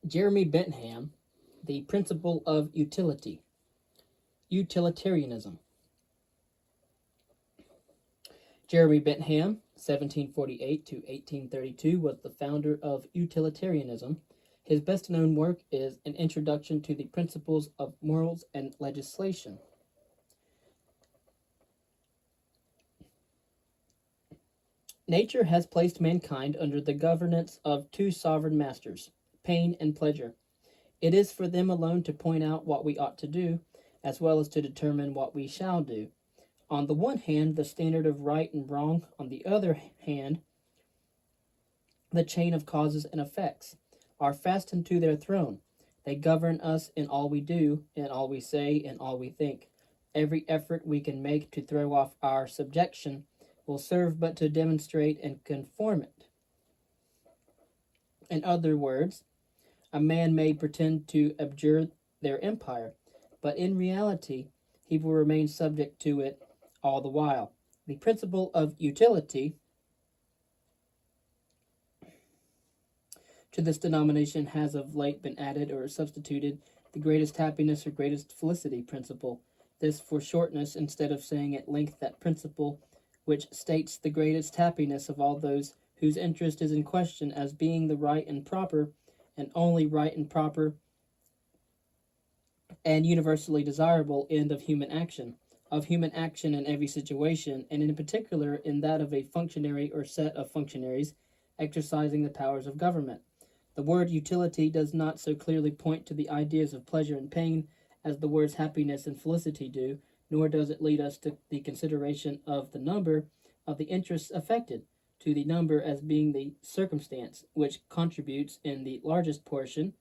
Jeremy Bentham, The Principle of Utility. Utilitarianism. Jeremy Bentham, 1748 to 1832, was the founder of utilitarianism. His best known work is An Introduction to the Principles of Morals and Legislation. Nature has placed mankind under the governance of two sovereign masters, pain and pleasure. It is for them alone to point out what we ought to do, as well as to determine what we shall do. On the one hand, the standard of right and wrong; on the other hand, the chain of causes and effects, are fastened to their throne. They govern us in all we do, in all we say, in all we think. Every effort we can make to throw off our subjection will serve but to demonstrate and conform it. In other words, a man may pretend to abjure their empire, but in reality he will remain subject to it all the while. The principle of utility to this denomination has of late been added or substituted the greatest happiness or greatest felicity principle. This for shortness, instead of saying at length that principle which states the greatest happiness of all those whose interest is in question as being the right and proper, and only right and proper and universally desirable end of human action in every situation, and in particular in that of a functionary or set of functionaries exercising the powers of government. The word utility does not so clearly point to the ideas of pleasure and pain as the words happiness and felicity do, nor does it lead us to the consideration of the number of the interests affected, to the number as being the circumstance which contributes in the largest portion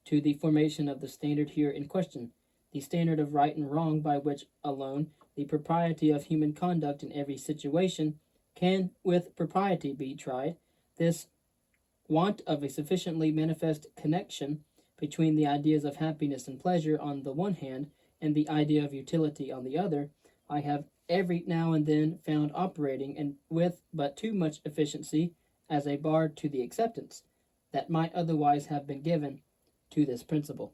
to the formation of the standard here in question, the standard of right and wrong by which alone the propriety of human conduct in every situation can with propriety be tried. This want of a sufficiently manifest connection between the ideas of happiness and pleasure on the one hand and the idea of utility on the other, I have every now and then found operating, and with but too much efficiency, as a bar to the acceptance that might otherwise have been given to this principle.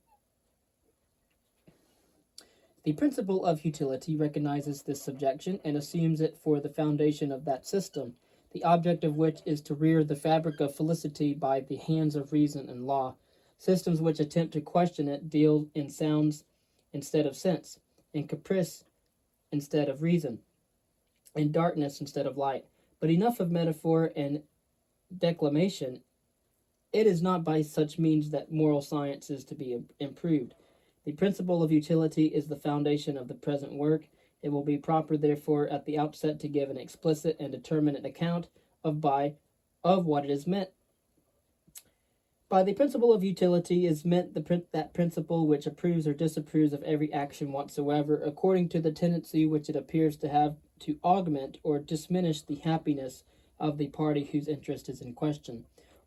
The principle of utility recognizes this subjection and assumes it for the foundation of that system, the object of which is to rear the fabric of felicity by the hands of reason and law. Systems which attempt to question it deal in sounds instead of sense, in caprice instead of reason, in darkness instead of light. But enough of metaphor and declamation. It is not by such means that moral science is to be improved. The principle of utility is the foundation of the present work. It will be proper, therefore, at the outset to give an explicit and determinate account of what it is meant. By the principle of utility is meant that principle which approves or disapproves of every action whatsoever, according to the tendency which it appears to have to augment or diminish the happiness of the party whose interest is in question,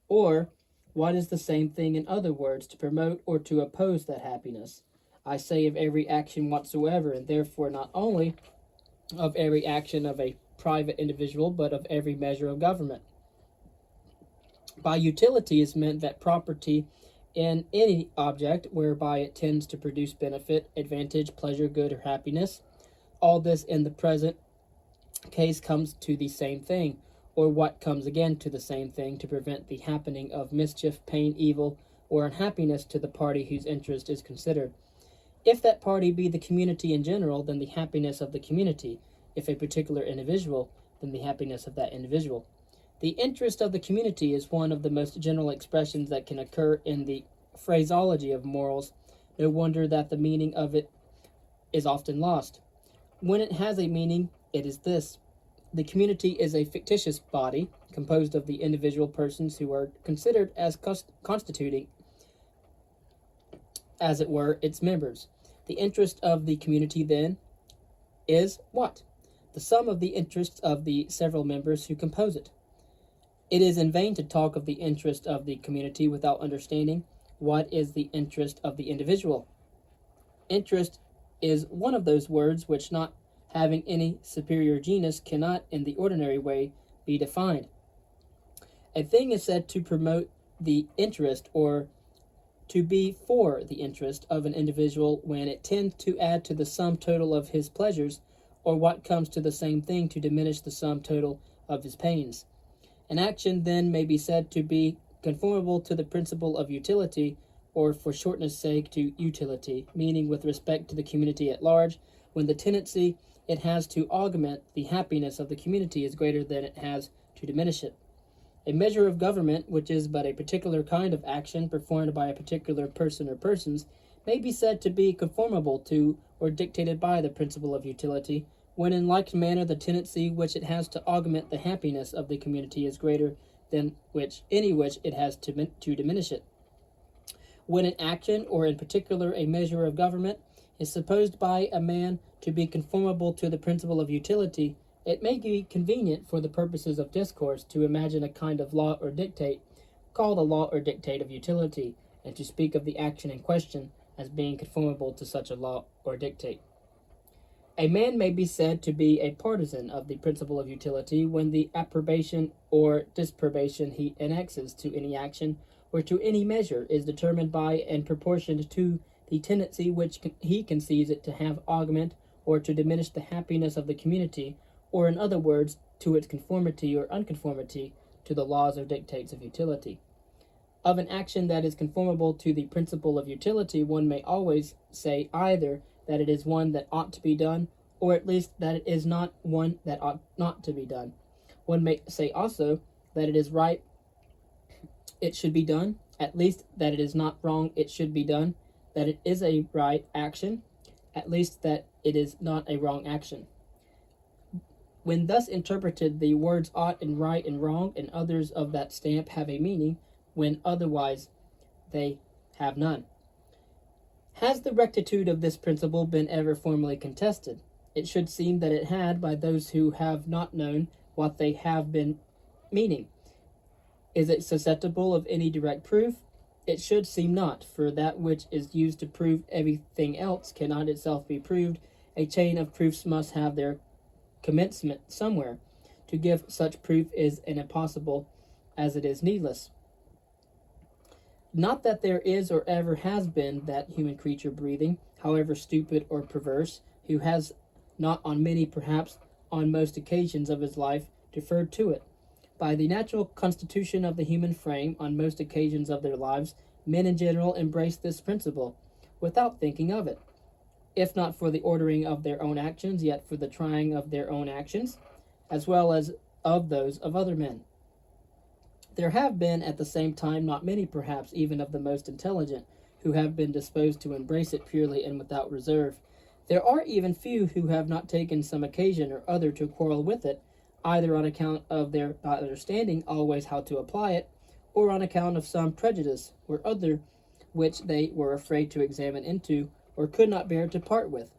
or, what is the same thing in other words, to promote or to oppose that happiness. I say of every action whatsoever, and therefore not only of every action of a private individual, but of every measure of government. By utility is meant that property in any object whereby it tends to produce benefit, advantage, pleasure, good, or happiness. All this in the present case comes to the same thing, or what comes again to the same thing, to prevent the happening of mischief, pain, evil, or unhappiness to the party whose interest is considered. If that party be the community in general, then the happiness of the community; if a particular individual, then the happiness of that individual. The interest of the community is one of the most general expressions that can occur in the phraseology of morals. No wonder that the meaning of it is often lost. When it has a meaning, it is this: the community is a fictitious body, composed of the individual persons who are considered as constituting, as it were, its members. The interest of the community, then, is what? The sum of the interests of the several members who compose it. It is in vain to talk of the interest of the community without understanding what is the interest of the individual. Interest is one of those words which, not having any superior genus, cannot in the ordinary way be defined. A thing is said to promote the interest or to be for the interest of an individual when it tends to add to the sum total of his pleasures, or what comes to the same thing, to diminish the sum total of his pains. An action then may be said to be conformable to the principle of utility, or for shortness' sake to utility, meaning with respect to the community at large, when the tendency it has to augment the happiness of the community is greater than it has to diminish it. A measure of government, which is but a particular kind of action performed by a particular person or persons, may be said to be conformable to or dictated by the principle of utility, when in like manner the tendency which it has to augment the happiness of the community is greater than which it has to diminish it. When an action, or in particular a measure of government, is supposed by a man to be conformable to the principle of utility, it may be convenient for the purposes of discourse to imagine a kind of law or dictate, called a law or dictate of utility, and to speak of the action in question as being conformable to such a law or dictate. A man may be said to be a partisan of the principle of utility when the approbation or disapprobation he annexes to any action or to any measure is determined by and proportioned to the tendency which he conceives it to have augment or to diminish the happiness of the community, or in other words, to its conformity or unconformity to the laws or dictates of utility. Of an action that is conformable to the principle of utility, one may always say either that it is one that ought to be done, or at least that it is not one that ought not to be done. One may say also that it is right, it should be done, at least that it is not wrong, it should be done, that it is a right action, at least that it is not a wrong action. When thus interpreted, the words ought and right and wrong and others of that stamp have a meaning, when otherwise they have none. Has the rectitude of this principle been ever formally contested? It should seem that it had, by those who have not known what they have been meaning. Is it susceptible of any direct proof? It should seem not, for that which is used to prove everything else cannot itself be proved. A chain of proofs must have their commencement somewhere. To give such proof is an impossible as it is needless. Not that there is or ever has been that human creature breathing, however stupid or perverse, who has not on many, perhaps on most occasions of his life, deferred to it. By the natural constitution of the human frame, on most occasions of their lives, men in general embrace this principle, without thinking of it, if not for the ordering of their own actions, yet for the trying of their own actions, as well as of those of other men. There have been at the same time not many, perhaps even of the most intelligent, who have been disposed to embrace it purely and without reserve. There are even few who have not taken some occasion or other to quarrel with it, either on account of their not understanding always how to apply it, or on account of some prejudice or other which they were afraid to examine into, or could not bear to part with.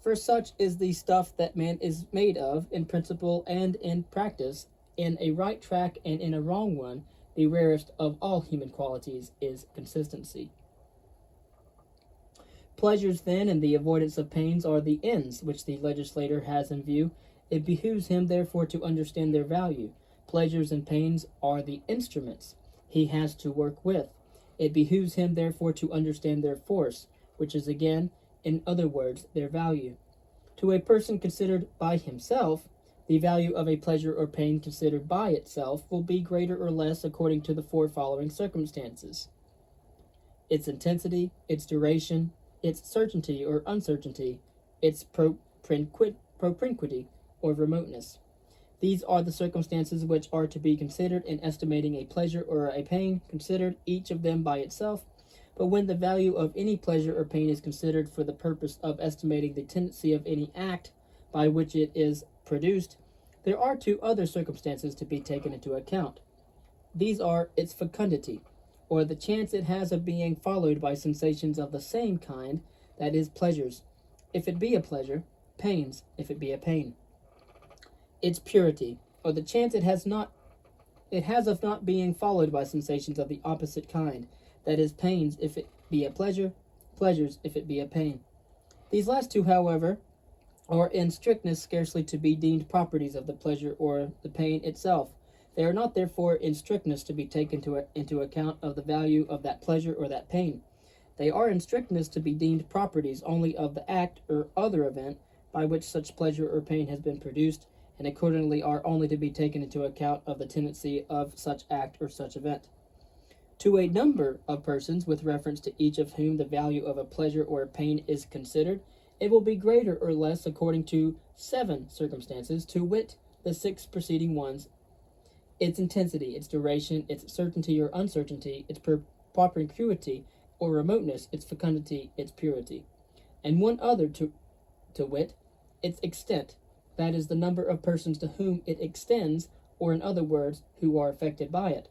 For such is the stuff that man is made of, in principle and in practice. In a right track and in a wrong one, the rarest of all human qualities is consistency. Pleasures, then, and the avoidance of pains are the ends which the legislator has in view. It behooves him, therefore, to understand their value. Pleasures and pains are the instruments he has to work with. It behooves him, therefore, to understand their force, which is again, in other words, their value. To a person considered by himself, the value of a pleasure or pain considered by itself will be greater or less according to the four following circumstances: its intensity, its duration, its certainty or uncertainty, its propinquity or remoteness. These are the circumstances which are to be considered in estimating a pleasure or a pain, considered each of them by itself. But when the value of any pleasure or pain is considered for the purpose of estimating the tendency of any act by which it is produced, there are two other circumstances to be taken into account. These are its fecundity, or the chance it has of being followed by sensations of the same kind, that is, pleasures, if it be a pleasure; pains, if it be a pain. Its purity, or the chance it has of not being followed by sensations of the opposite kind, that is, pains, if it be a pleasure; pleasures, if it be a pain. These last two, however, are in strictness scarcely to be deemed properties of the pleasure or the pain itself, They are not therefore in strictness to be taken into account of the value of that pleasure or that pain. They are in strictness to be deemed properties only of the act or other event by which such pleasure or pain has been produced, and accordingly are only to be taken into account of the tendency of such act or such event. To a number of persons, with reference to each of whom the value of a pleasure or a pain is considered, it will be greater or less according to 7 circumstances, to wit, the 6 preceding ones: its intensity, its duration, its certainty or uncertainty, its propinquity or remoteness, its fecundity, its purity. And one other, to wit, its extent, that is, the number of persons to whom it extends, or in other words, who are affected by it.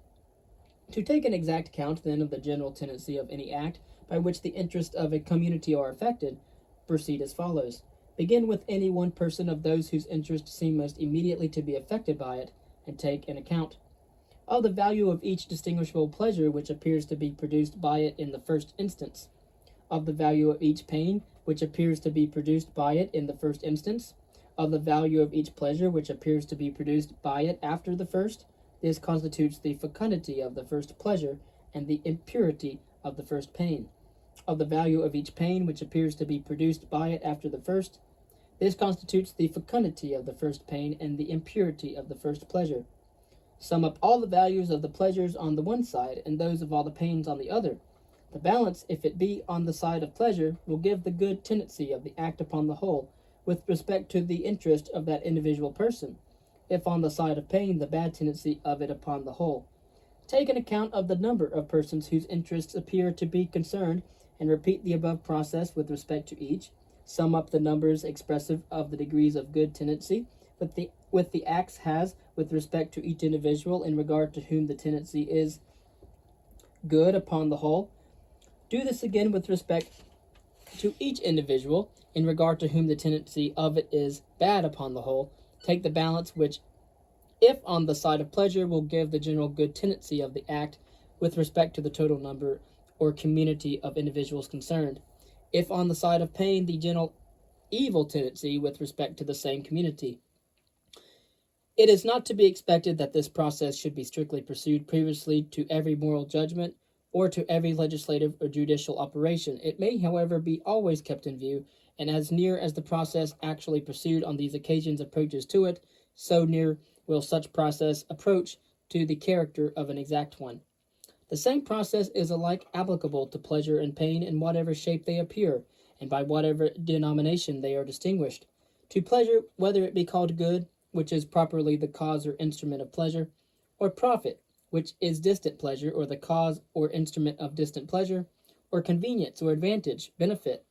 To take an exact account, then, of the general tendency of any act by which the interests of a community are affected, proceed as follows. Begin with any one person of those whose interests seem most immediately to be affected by it, and take an account of the value of each distinguishable pleasure which appears to be produced by it in the first instance, of the value of each pain which appears to be produced by it in the first instance, of the value of each pleasure which appears to be produced by it after the first. This constitutes the fecundity of the first pleasure and the impurity of the first pain. Of the value of each pain which appears to be produced by it after the first. This constitutes the fecundity of the first pain and the impurity of the first pleasure. Sum up all the values of the pleasures on the one side and those of all the pains on the other. The balance, if it be on the side of pleasure, will give the good tendency of the act upon the whole, with respect to the interest of that individual person; if on the side of pain, the bad tendency of it upon the whole. Take an account of the number of persons whose interests appear to be concerned, and repeat the above process with respect to each. Sum up the numbers expressive of the degrees of good tendency with the acts has with respect to each individual in regard to whom the tendency is good upon the whole. Do this again with respect to each individual in regard to whom the tendency of it is bad upon the whole. Take the balance which, if on the side of pleasure, will give the general good tendency of the act with respect to the total number or community of individuals concerned; if on the side of pain, the general evil tendency with respect to the same community. It is not to be expected that this process should be strictly pursued previously to every moral judgment or to every legislative or judicial operation. It may, however, be always kept in view, and as near as the process actually pursued on these occasions approaches to it, so near will such process approach to the character of an exact one. The same process is alike applicable to pleasure and pain in whatever shape they appear, and by whatever denomination they are distinguished. To pleasure, whether it be called good, which is properly the cause or instrument of pleasure, or profit, which is distant pleasure, or the cause or instrument of distant pleasure, or convenience or advantage, benefit,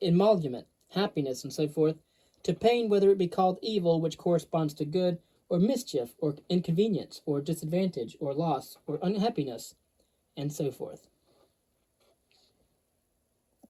emolument, happiness, and so forth; to pain, whether it be called evil, which corresponds to good, or mischief, or inconvenience, or disadvantage, or loss, or unhappiness, and so forth.